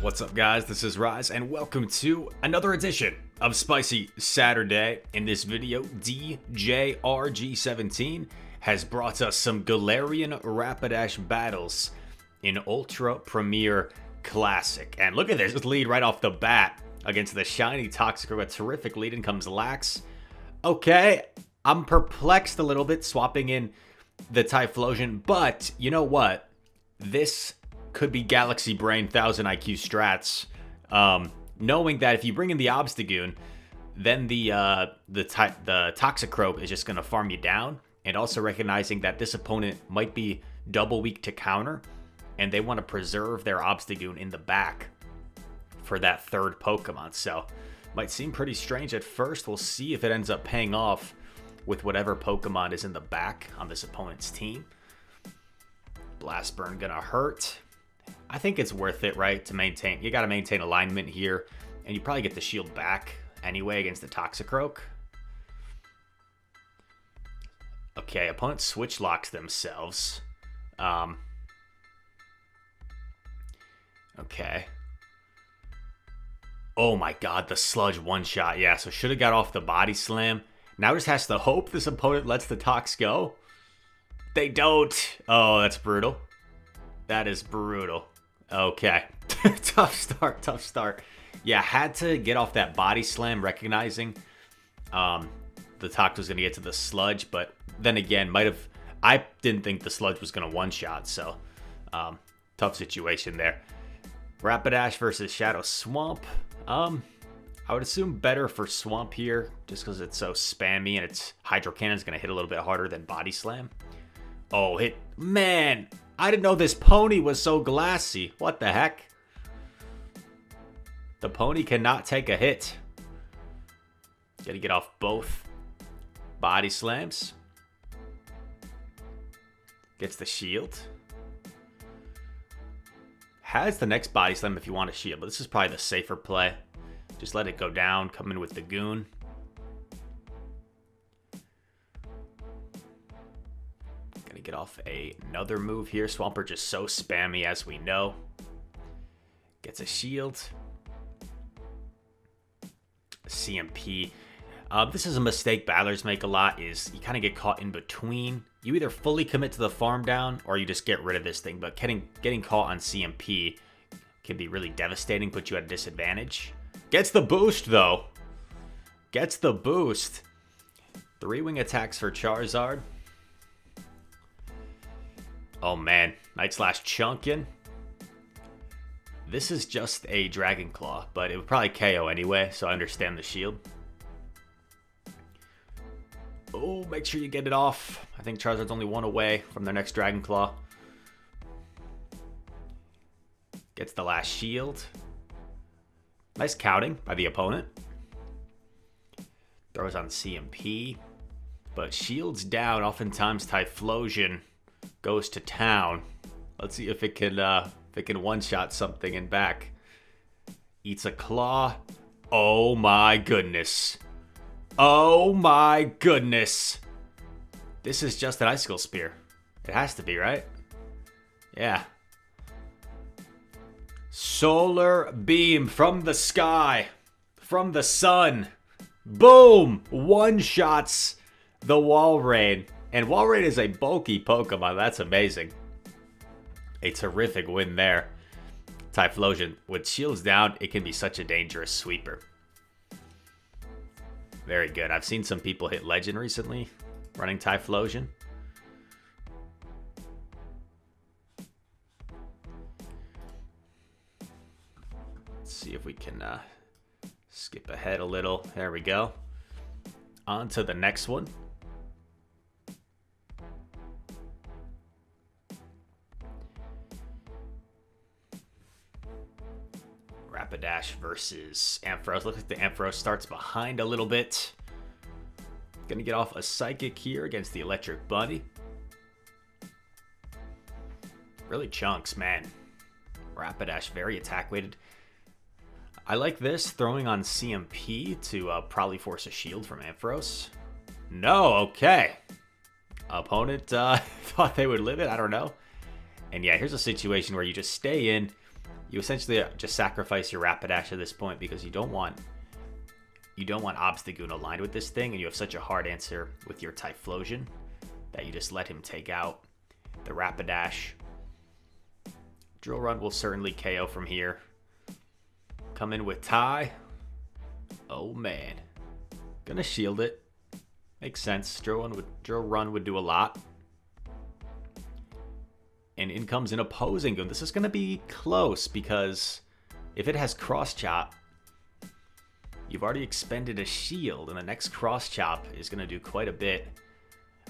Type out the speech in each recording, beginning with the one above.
What's up, guys? This is Rise, and welcome to another edition of Spicy Saturday. In this video, DJRG17 has brought us some Galarian Rapidash battles in Ultra Premier Classic. And look at this lead right off the bat against the shiny Toxicroak. A terrific lead. In comes Lax. Okay, I'm perplexed a little bit swapping in the Typhlosion, but you know what? This could be Galaxy Brain 1000 IQ strats, knowing that if you bring in the Obstagoon, then the Toxicroak is just going to farm you down, and also recognizing that this opponent might be double weak to counter, and they want to preserve their Obstagoon in the back for that third Pokemon. So, might seem pretty strange at first. We'll see if it ends up paying off with whatever Pokemon is in the back on this opponent's team. Blast Burn gonna hurt. I think it's worth it, right, to maintain. You got to maintain alignment here, and you probably get the shield back anyway against the Toxicroak. Okay, opponent switch locks themselves. Okay. Oh my god, the Sludge one-shot. Yeah, so should have got off the Body Slam. Now just has to hope this opponent lets the Tox go. They don't. Oh, that's brutal. That is brutal. Okay. Tough start. Yeah, had to get off that Body Slam, recognizing the Tox was going to get to the Sludge, but then again, I didn't think the Sludge was going to one-shot, so tough situation there. Rapidash versus Shadow Swamp. I would assume better for Swamp here, just because it's so spammy, and its Hydro Cannon is going to hit a little bit harder than Body Slam. Oh, hit. Man, I didn't know this pony was so glassy. What the heck? The pony cannot take a hit. Gotta get off both Body Slams. Gets the shield. Has the next Body Slam if you want a shield, but this is probably the safer play. Just let it go down, come in with the Goon. Gonna get off another move here. Swampert just so spammy, as we know. Gets a shield. CMP. This is a mistake battlers make a lot, is you kind of get caught in between. You either fully commit to the farm down, or you just get rid of this thing. But getting caught on CMP can be really devastating, put you at a disadvantage. Gets the boost, though. Gets the boost. 3-wing attacks for Charizard. Oh, man. Night Slash Chunkin. This is just a Dragon Claw, but it would probably KO anyway, so I understand the shield. Oh, make sure you get it off. I think Charizard's only one away from their next Dragon Claw. Gets the last shield. Nice counting by the opponent. Throws on CMP. But shields down. Oftentimes Typhlosion goes to town. Let's see if it can one-shot something in back. Eats a claw. Oh my goodness. Oh my goodness. This is just an Icicle Spear. It has to be, right? Yeah. Solar Beam from the sky. From the sun. Boom! One-shots the Walrein. And Walrein is a bulky Pokemon. That's amazing. A terrific win there. Typhlosion. With shields down, it can be such a dangerous sweeper. Very good. I've seen some people hit Legend recently running Typhlosion. Let's see if we can skip ahead a little. There we go. On to the next one. Rapidash versus Ampharos. Looks like the Ampharos starts behind a little bit. Gonna get off a Psychic here against the Electric Bunny. Really chunks, man. Rapidash, very attack weighted. I like this, throwing on CMP to probably force a shield from Ampharos. No, okay. Opponent thought they would live it, I don't know. And yeah, here's a situation where you just stay in, You essentially just sacrifice your Rapidash at this point because you don't want Obstagoon aligned with this thing, and you have such a hard answer with your Typhlosion that you just let him take out the Rapidash. Drill Run will certainly KO from here. Come in with Ty. Oh man. Gonna shield it. Makes sense. Drill Run would do a lot. And in comes an opposing Goon. This is going to be close because if it has Cross Chop, you've already expended a shield, and the next Cross Chop is going to do quite a bit.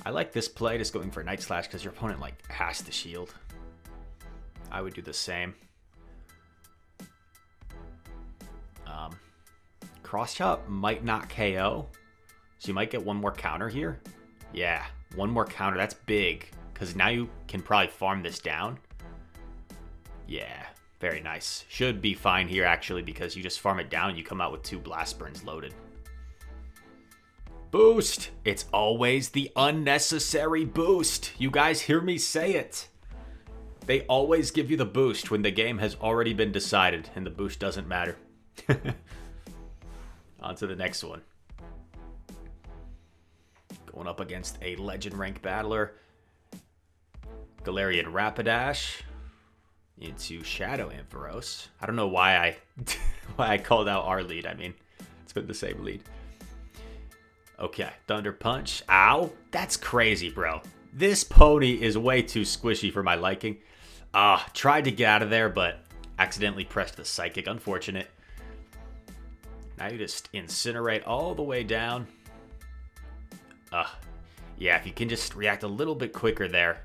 I like this play, just going for Night Slash, because your opponent like has to shield. I would do the same. Cross Chop might not KO, so you might get one more counter here. Yeah, one more counter. That's big. Because now you can probably farm this down. Yeah, very nice. Should be fine here, actually, because you just farm it down and you come out with 2 Blast Burns loaded. Boost! It's always the unnecessary boost. You guys hear me say it. They always give you the boost when the game has already been decided and the boost doesn't matter. On to the next one. Going up against a Legend Rank battler. Galarian Rapidash into Shadow Ampharos. I don't know why I called out our lead. I mean, it's been the same lead. Okay, Thunder Punch. Ow, that's crazy, bro. This pony is way too squishy for my liking. Tried to get out of there, but accidentally pressed the Psychic. Unfortunate. Now you just Incinerate all the way down. Yeah, if you can just react a little bit quicker there.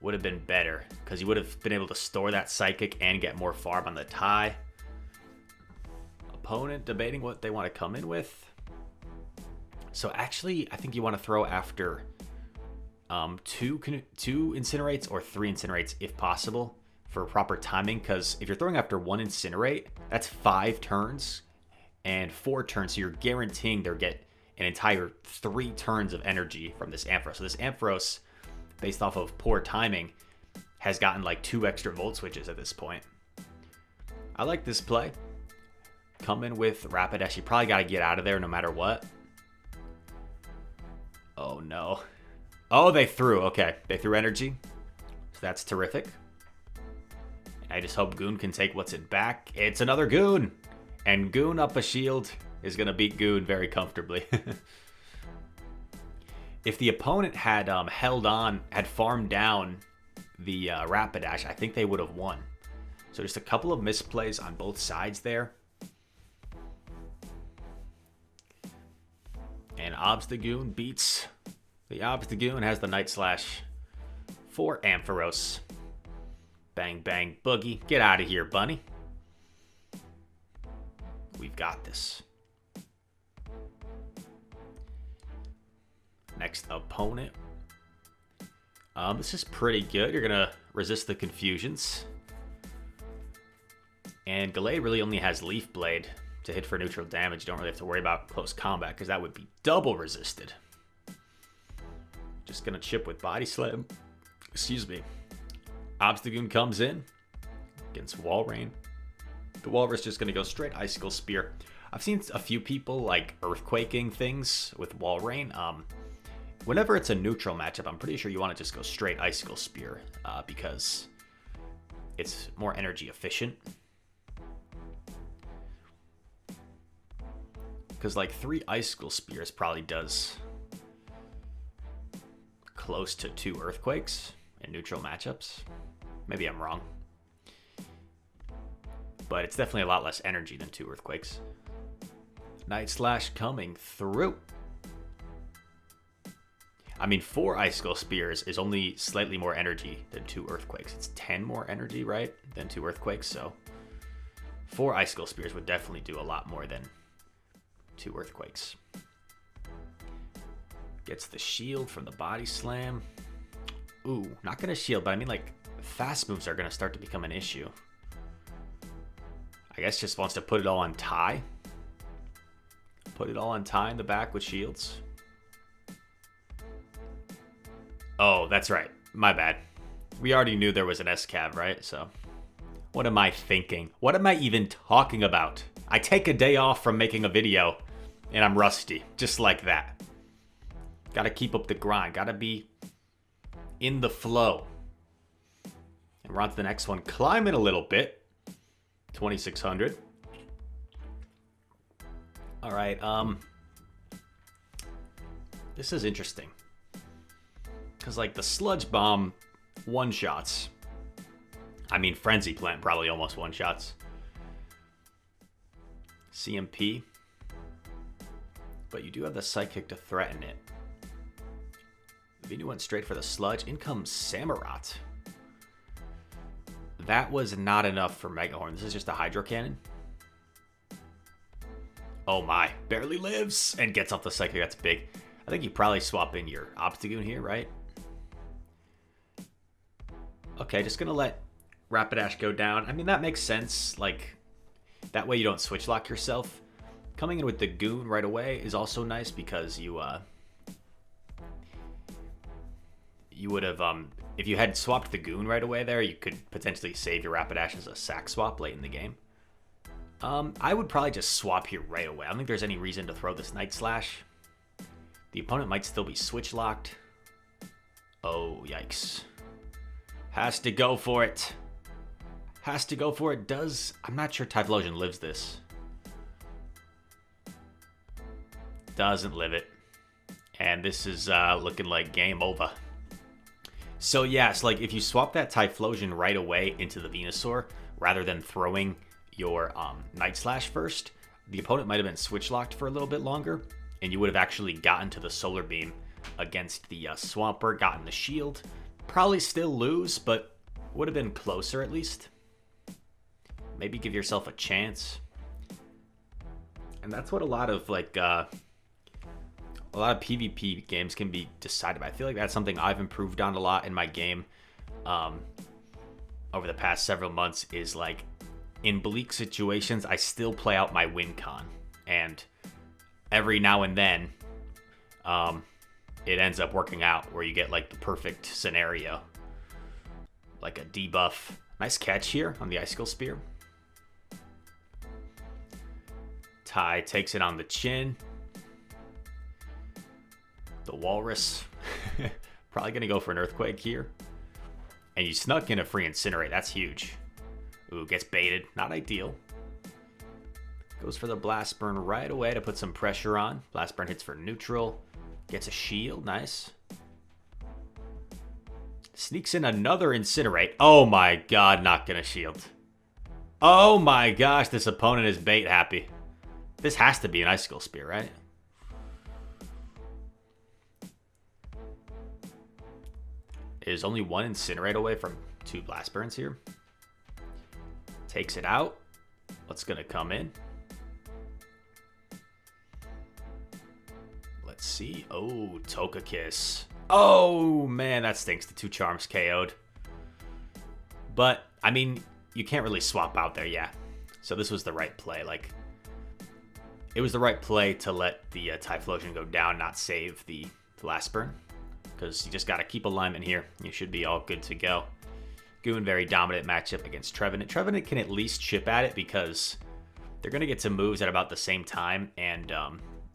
Would have been better because you would have been able to store that Psychic and get more farm on the tie. Opponent debating what they want to come in with. So actually, I think you want to throw after 2 Incinerates or 3 Incinerates if possible for proper timing, because if you're throwing after 1 Incinerate, that's 5 turns and 4 turns, so you're guaranteeing they'll get an entire 3 turns of energy from this Ampharos. So this Ampharos, based off of poor timing, has gotten like 2 extra Volt Switches at this point. I like this play. Come in with Rapidash. You probably got to get out of there no matter what. Oh no. Oh, they threw. Okay, they threw energy. So that's terrific. I just hope Goon can take what's in back. It's another Goon. And Goon up a shield is going to beat Goon very comfortably. If the opponent had had farmed down the Rapidash, I think they would have won. So just a couple of misplays on both sides there. And Obstagoon beats the Obstagoon, has the Night Slash for Ampharos. Bang, bang, boogie. Get out of here, bunny. We've got this. Next opponent. This is pretty good. You're going to resist the confusions. And Gallade really only has Leaf Blade to hit for neutral damage. You don't really have to worry about close combat because that would be double resisted. Just going to chip with Body Slam. Excuse me. Obstagoon comes in against Walrein. The Walrus just going to go straight Icicle Spear. I've seen a few people like earthquaking things with Walrein. Whenever it's a neutral matchup, I'm pretty sure you want to just go straight Icicle Spear because it's more energy efficient. Because like 3 Icicle Spears probably does close to 2 Earthquakes in neutral matchups. Maybe I'm wrong. But it's definitely a lot less energy than 2 Earthquakes. Night Slash coming through. I mean, 4 Icicle Spears is only slightly more energy than 2 Earthquakes. It's 10 more energy, right, than 2 Earthquakes. So 4 Icicle Spears would definitely do a lot more than 2 Earthquakes. Gets the shield from the Body Slam. Ooh, not going to shield, but I mean, like, fast moves are going to start to become an issue. I guess just wants to put it all on Ty. Put it all on Ty in the back with shields. Oh, that's right. My bad. We already knew there was an SCAV, right? So, what am I thinking? What am I even talking about? I take a day off from making a video, and I'm rusty. Just like that. Gotta keep up the grind. Gotta be in the flow. And we're on to the next one. Climbing a little bit. 2,600. All right, this is interesting. Because, like, the Sludge Bomb one-shots. I mean, Frenzy Plant probably almost one-shots. CMP. But you do have the Psychic to threaten it. Vinu went straight for the Sludge. In comes Samurott. That was not enough for Megahorn. This is just a Hydro Cannon. Oh my. Barely lives. And gets off the Psychic. That's big. I think you probably swap in your Obstagoon here, right? Okay, just going to let Rapidash go down. I mean, that makes sense. Like, that way you don't switch lock yourself. Coming in with the Goon right away is also nice because you would have, if you had swapped the Goon right away there, you could potentially save your Rapidash as a sack swap late in the game. I would probably just swap here right away. I don't think there's any reason to throw this Night Slash. The opponent might still be switch locked. Oh, yikes. Has to go for it. Has to go for it. Does. I'm not sure Typhlosion lives this. Doesn't live it. And this is looking like game over. So yes, like if you swap that Typhlosion right away into the Venusaur, rather than throwing your Night Slash first, the opponent might have been switch locked for a little bit longer, and you would have actually gotten to the Solar Beam against the Swampert, gotten the shield. Probably still lose, but would have been closer at least. Maybe give yourself a chance. And that's what a lot of like a lot of PvP games can be decided by. I feel like that's something I've improved on a lot in my game over the past several months is like in bleak situations, I still play out my win con. And every now and then, it ends up working out where you get like the perfect scenario. Like a debuff. Nice catch here on the Icicle Spear. Ty takes it on the chin. The Walrus. Probably going to go for an Earthquake here. And you snuck in a free Incinerate. That's huge. Ooh, gets baited. Not ideal. Goes for the Blast Burn right away to put some pressure on. Blast Burn hits for neutral. Gets a shield. Nice. Sneaks in another Incinerate. Oh my god, not going to shield. Oh my gosh, this opponent is bait happy. This has to be an Icicle Spear, right? Is only one Incinerate away from 2 Blast Burns here. Takes it out. What's going to come in? Let's see. Oh, Togekiss. Oh, man, that stinks. The 2 Charms KO'd. But, I mean, you can't really swap out there, yeah. So this was the right play. Like, it was the right play to let the Typhlosion go down, not save the Blast Burn. Because you just got to keep alignment here. You should be all good to go. Goon, very dominant matchup against Trevenant. Trevenant can at least chip at it because they're going to get some moves at about the same time. And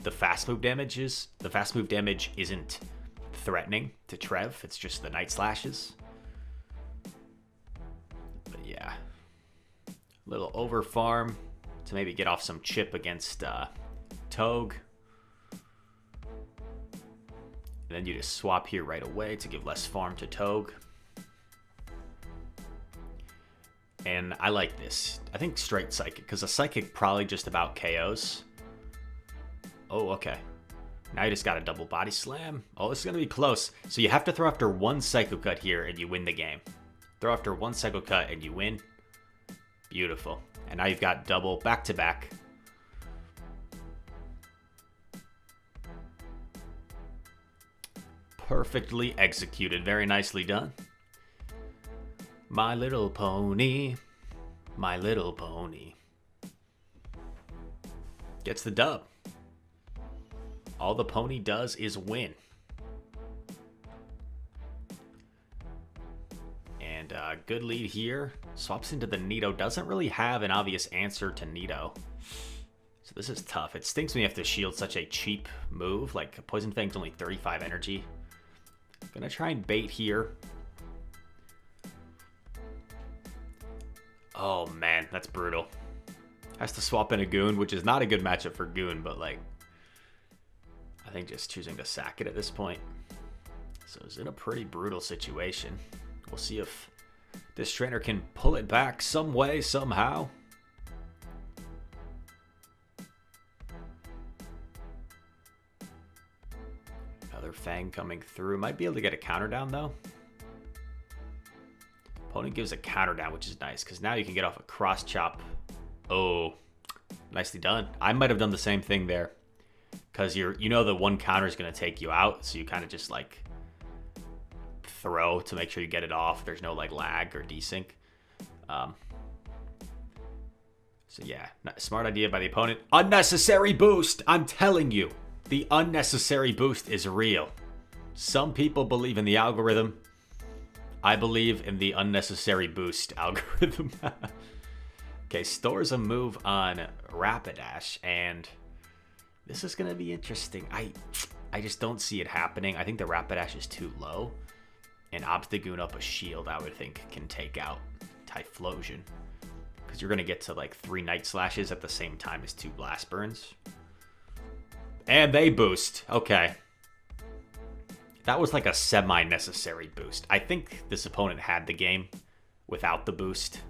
the fast move damage isn't threatening to Trev. It's just the Night Slashes. But yeah. A little over farm to maybe get off some chip against Togue. And then you just swap here right away to give less farm to Togue. And I like this. I think straight Psychic, because a Psychic probably just about KOs. Oh, okay. Now you just got a double body slam. Oh, this is going to be close. So you have to throw after 1 Psycho Cut here and you win the game. Throw after 1 Psycho Cut and you win. Beautiful. And now you've got double back-to-back. Perfectly executed. Very nicely done. My Little Pony. My Little Pony. Gets the dub. All the pony does is win. And good lead here. Swaps into the Nido. Doesn't really have an obvious answer to Nido. So this is tough. It stinks when you have to shield such a cheap move. Like, Poison Fang's only 35 energy. Gonna try and bait here. Oh, man. That's brutal. Has to swap in a Goon, which is not a good matchup for Goon, but, like, I think just choosing to sack it at this point. So it's in a pretty brutal situation. We'll see if this trainer can pull it back some way, somehow. Another Fang coming through. Might be able to get a counter down, though. Opponent gives a counter down, which is nice, because now you can get off a cross chop. Oh, nicely done. I might have done the same thing there, because you know the one counter is going to take you out, so you kind of just like throw to make sure you get it off. There's no like lag or desync. So yeah, smart idea by the opponent. Unnecessary boost. I'm telling you, the unnecessary boost is real. Some people believe in the algorithm. I believe in the unnecessary boost algorithm. Okay, stores a move on Rapidash, and this is going to be interesting. I just don't see it happening. I think the Rapidash is too low, and Obstagoon up a shield, I would think, can take out Typhlosion, because you're going to get to like 3 Night Slashes at the same time as 2 Blast Burns. And they boost. Okay. That was like a semi-necessary boost. I think this opponent had the game without the boost.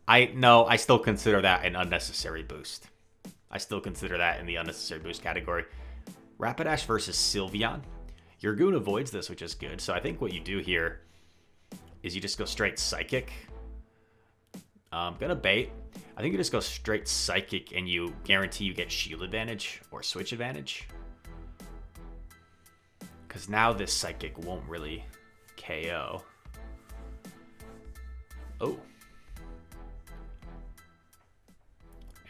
I still consider that an unnecessary boost. I still consider that in the unnecessary boost category. Rapidash versus Sylveon. Your Goon avoids this, which is good. So I think what you do here is you just go straight Psychic. Gonna bait. I think you just go straight Psychic and you guarantee you get shield advantage or switch advantage. Because now this Psychic won't really KO. Oh.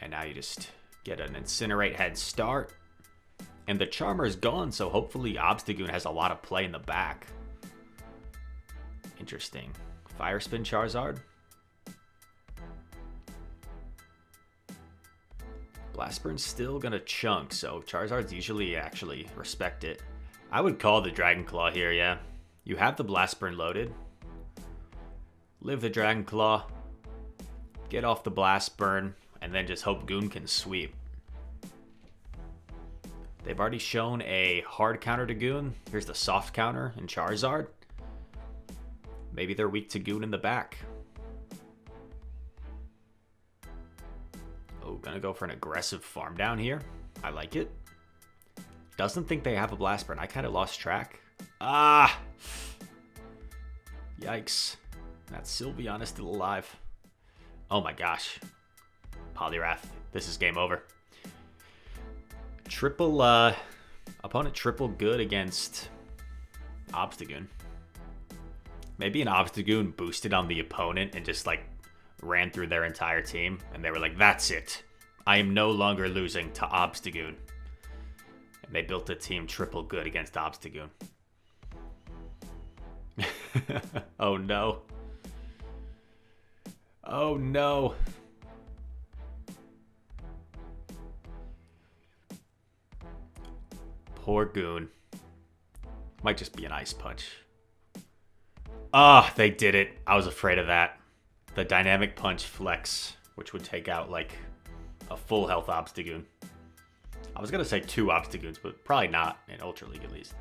And now you just get an Incinerate head start. And the Charmer is gone, so hopefully Obstagoon has a lot of play in the back. Interesting. Fire Spin Charizard. Blast Burn's still gonna chunk, so Charizards usually actually respect it. I would call the Dragon Claw here, yeah. You have the Blast Burn loaded. Live the Dragon Claw. Get off the Blast Burn. And then just hope Goon can sweep. They've already shown a hard counter to Goon. Here's the soft counter in Charizard. Maybe they're weak to Goon in the back. Oh, gonna go for an aggressive farm down here. I like it. Doesn't think they have a Blast Burn. I kind of lost track. Ah! Yikes. That Sylveon is still alive. Oh my gosh. Poliwrath. This is game over. Opponent triple good against Obstagoon. Maybe an Obstagoon boosted on the opponent and just like ran through their entire team. And they were like, that's it. I am no longer losing to Obstagoon. And they built a team triple good against Obstagoon. Oh no. Oh no. Poor Goon. Might just be an Ice Punch. Ah, they did it. I was afraid of that. The Dynamic Punch flex, which would take out like a full health Obstagoon. I was going to say 2 Obstagoons, but probably not in Ultra League at least.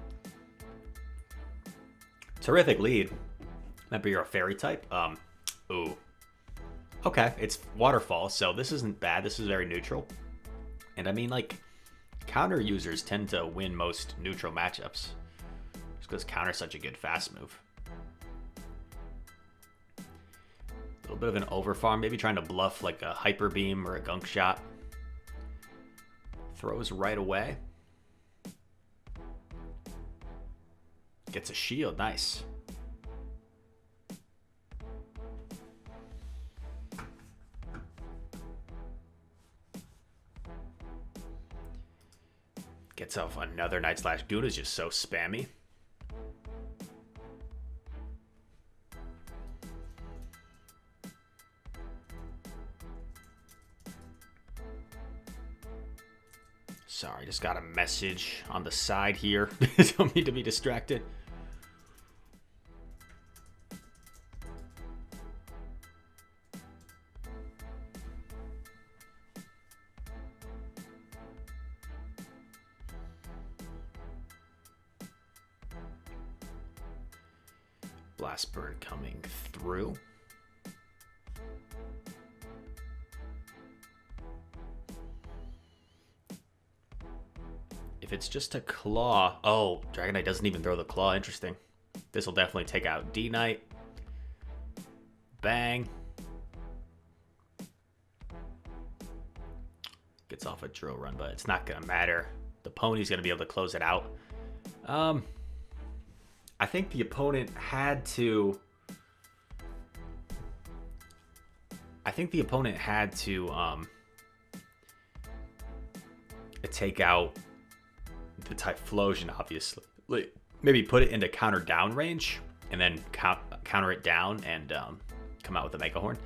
Terrific lead. Remember, you're a Fairy type? Ooh. Okay, it's Waterfall, so this isn't bad. This is very neutral. And I mean, like, counter users tend to win most neutral matchups. Just because counter's such a good fast move. A little bit of an overfarm, maybe trying to bluff like a Hyper Beam or a Gunk Shot. Throws right away. Gets a shield, nice. Gets off another Night Slash. Goon is just so spammy. Sorry, just got a message on the side here. Don't mean to be distracted. Blast Bird coming through. If it's just a claw... Oh, Dragonite doesn't even throw the claw. Interesting. This will definitely take out D-Knight. Bang. Gets off a drill run, but it's not going to matter. The pony's going to be able to close it out. I think the opponent had to... take out the typhlosion, obviously. Like, maybe put it into counter down range and then counter it down and come out with a Mega Horn.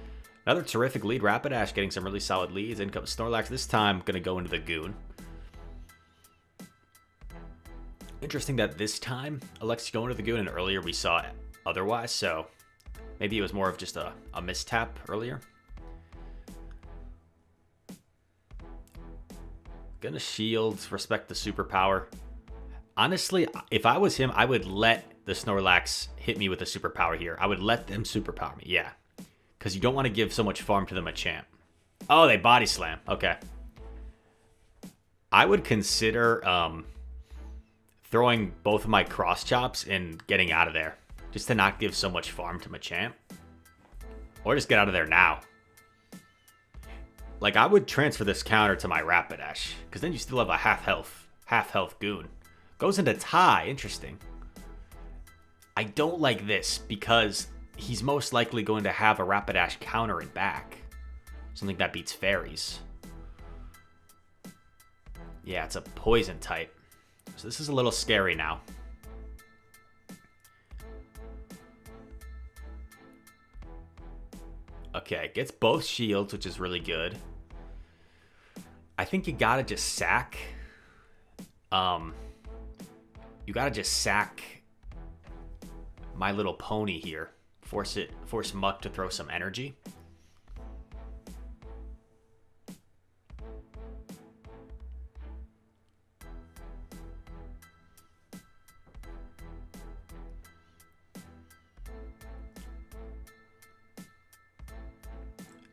Another terrific lead. Rapidash getting some really solid leads. In comes Snorlax. This time going to go into the Goon. Interesting that this time elects to go into the Goon, and earlier we saw it otherwise, so maybe it was more of just a mistap earlier. Gonna shield, respect the superpower. Honestly, if I was him, I would let the Snorlax hit me with a superpower here. I would let them superpower me, yeah. Because you don't want to give so much farm to the Machamp. Oh, they body slam. Okay. I would consider throwing both of my cross chops and getting out of there. Just to not give so much farm to Machamp. Or just get out of there now. Like, I would transfer this counter to my Rapidash, because then you still have a half health Goon. Goes into tie. Interesting. I don't like this, because he's most likely going to have a Rapidash counter it back. Something that beats fairies. Yeah, it's a poison type. So this is a little scary now. Okay, gets both shields, which is really good. I think you gotta just sack. You gotta just sack My Little Pony here. Force Muck to throw some energy.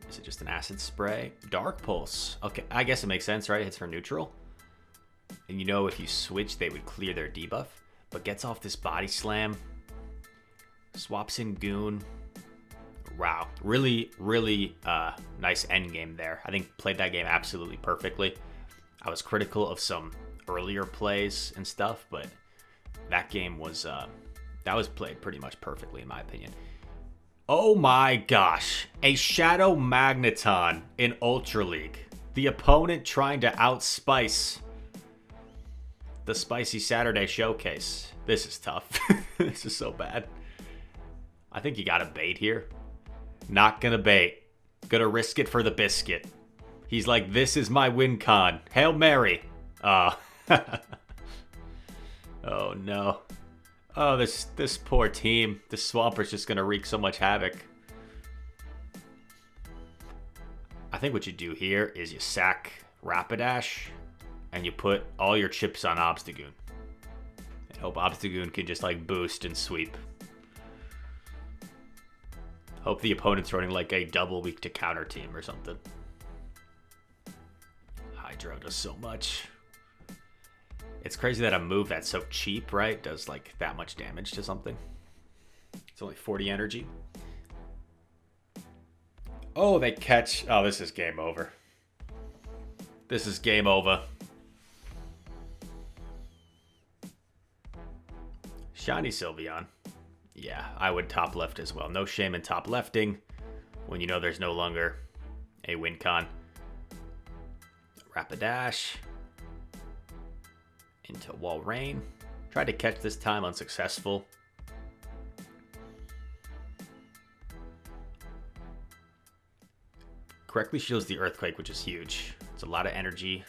Is it just an acid spray? Dark Pulse. Okay, I guess it makes sense, right? It hits for neutral. And you know if you switch, they would clear their debuff. But gets off this body slam. Swaps in Goon. Wow. Really, really nice end game there. I think played that game absolutely perfectly. I was critical of some earlier plays and stuff, but that game was that was played pretty much perfectly in my opinion. Oh my gosh. A Shadow Magneton in Ultra League. The opponent trying to outspice the Spicy Saturday Showcase. This is tough. This is so bad. I think you gotta bait here. Not gonna bait. Gonna risk it for the biscuit. He's like, this is my win con. Hail Mary. Oh. Oh no. Oh, this poor team. This Swamper's just gonna wreak so much havoc. I think what you do here is you sack Rapidash and you put all your chips on Obstagoon. And hope Obstagoon can just like boost and sweep. Hope the opponent's running like a double weak to counter team or something. Hydro does so much. It's crazy that a move that's so cheap, right, does like that much damage to something. It's only 40 energy. Oh, they catch. Oh, this is game over. This is game over. Shiny Sylveon. Yeah, I would top left as well. No shame in top lefting when you know there's no longer a win con. Rapidash. Into Walrein. Tried to catch this time, unsuccessful. Correctly shields the Earthquake, which is huge. It's a lot of energy.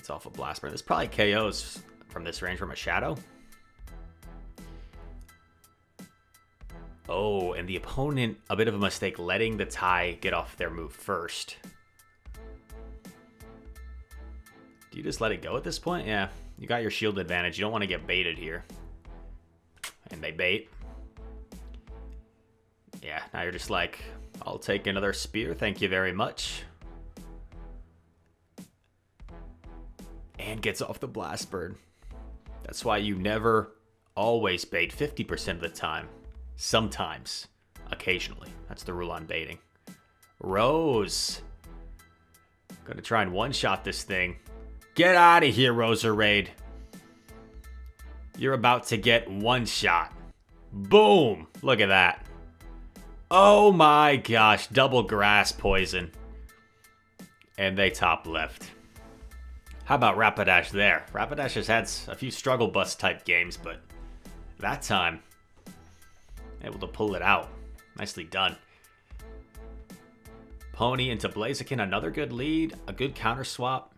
Gets off a blast burn. This probably KOs from this range from a shadow. Oh, and the opponent, a bit of a mistake, letting the Ty get off their move first. Do you just let it go at this point? Yeah, you got your shield advantage. You don't want to get baited here. And they bait. Yeah, now you're just like, I'll take another spear, thank you very much. And gets off the blast bird. That's why you never always bait 50% of the time. Sometimes. Occasionally. That's the rule on baiting. Rose. Gonna try and one-shot this thing. Get out of here, Roserade. You're about to get one shot. Boom! Look at that. Oh my gosh. Double grass poison. And they top left. How about Rapidash there? Rapidash has had a few struggle bus type games, but that time, able to pull it out. Nicely done. Pony into Blaziken, another good lead, a good counter swap.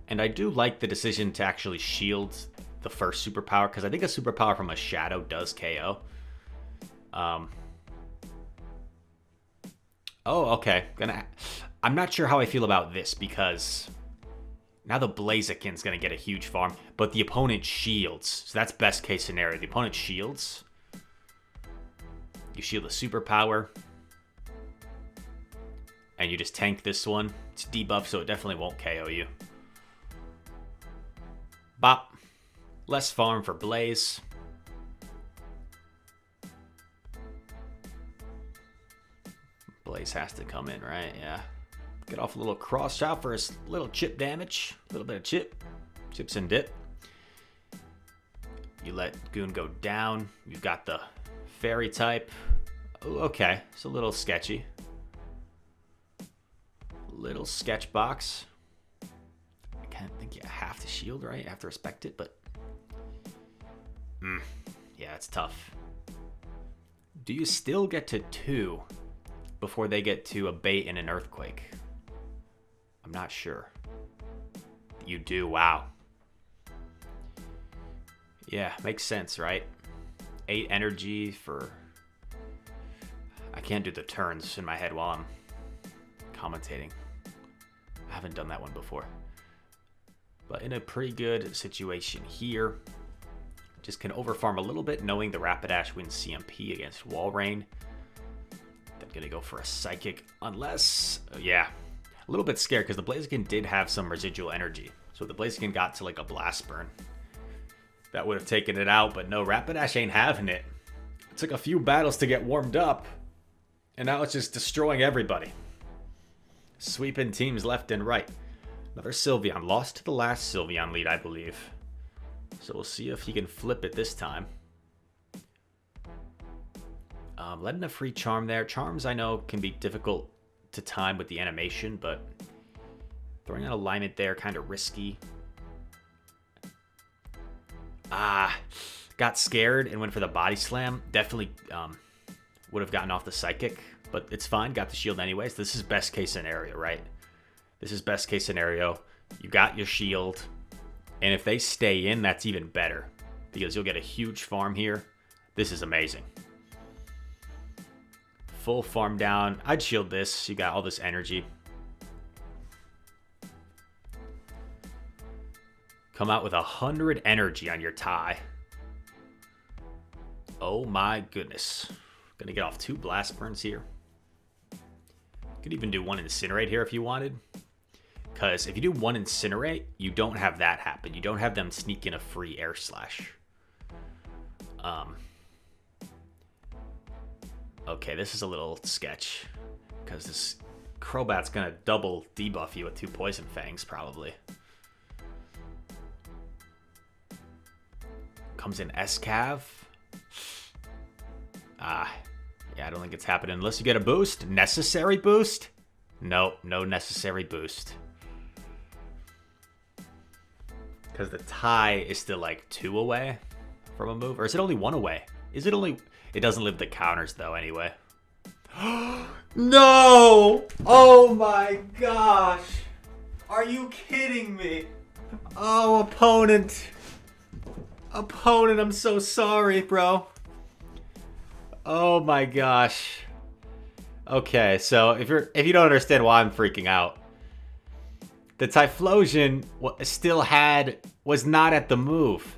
And I do like the decision to actually shield the first superpower, because I think a superpower from a shadow does KO. Oh, okay. I'm not sure how I feel about this, because now the Blaziken's going to get a huge farm, but the opponent shields. So that's best case scenario. The opponent shields. You shield the superpower. And you just tank this one. It's debuff, so it definitely won't KO you. Bop. Less farm for Blaze. Blaze has to come in, right? Yeah. Get off a little cross shot for his little chip damage. A little bit of chip. Chips and dip. You let Goon go down. You've got the fairy type. Oh, okay. It's a little sketchy. Little sketch box. I can't think you have to shield, right? You have to respect it, but... yeah, it's tough. Do you still get to 2 before they get to a bait and an earthquake? I'm not sure. You do, wow. Yeah, makes sense, right? 8 energy for... I can't do the turns in my head while I'm commentating. I haven't done that one before. But in a pretty good situation here. Just can overfarm a little bit, knowing the Rapidash wins CMP against Walrein. Then gonna go for a Psychic, unless... yeah. A little bit scared, because the Blaziken did have some residual energy. So the Blaziken got to like a Blast Burn. That would have taken it out, but no, Rapidash ain't having it. It took a few battles to get warmed up. And now it's just destroying everybody. Sweeping teams left and right. Another Sylveon. Lost to the last Sylveon lead, I believe. So we'll see if he can flip it this time. Letting a free Charm there. Charms, I know, can be difficult to time with the animation, but throwing out alignment there, kind of risky. Got scared and went for the body slam. Definitely would have gotten off the Psychic, but it's fine. Got the shield anyways. This is best case scenario, right? This is best case scenario. You got your shield, and if they stay in, that's even better, because you'll get a huge farm here. This is amazing. Full farm down. I'd shield this. You got all this energy. Come out with 100 energy on your tie. Oh my goodness. Gonna get off 2 Blast Burns here. Could even do 1 Incinerate here if you wanted. Because if you do 1 Incinerate, you don't have that happen. You don't have them sneak in a free Air Slash. Okay, this is a little sketch. Because this Crobat's gonna double debuff you with 2 Poison Fangs, probably. Comes in S-Cav. Yeah, I don't think it's happening unless you get a boost. Necessary boost? No, no necessary boost. Because the tie is still like 2 away from a move. Or is it only 1 away? Is it only... It doesn't live the counters though anyway. No! Oh my gosh! Are you kidding me? Oh, opponent. Opponent, I'm so sorry, bro. Oh my gosh. Okay, so if you don't understand why I'm freaking out, the Typhlosion was not at the move.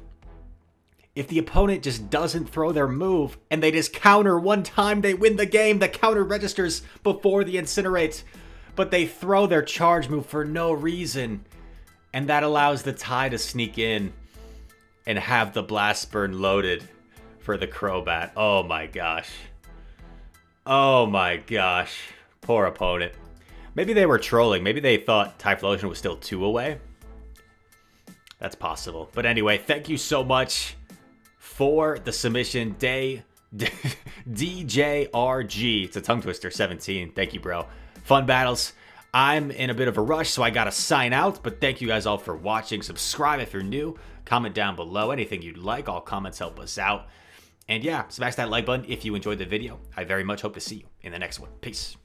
If the opponent just doesn't throw their move and they just counter one time, they win the game. The counter registers before the Incinerate, but they throw their charge move for no reason, and that allows the Ty to sneak in and have the Blast Burn loaded for the Crobat. Oh my gosh. Oh my gosh. Poor opponent. Maybe they were trolling. Maybe they thought Typhlosion was still 2 away. That's possible. But anyway, thank you so much for the submission. DJRG. It's a tongue twister, 17. Thank you, bro. Fun battles. I'm in a bit of a rush, so I gotta sign out. But thank you guys all for watching. Subscribe if you're new. Comment down below anything you'd like. All comments help us out. And yeah, smash that like button if you enjoyed the video. I very much hope to see you in the next one. Peace.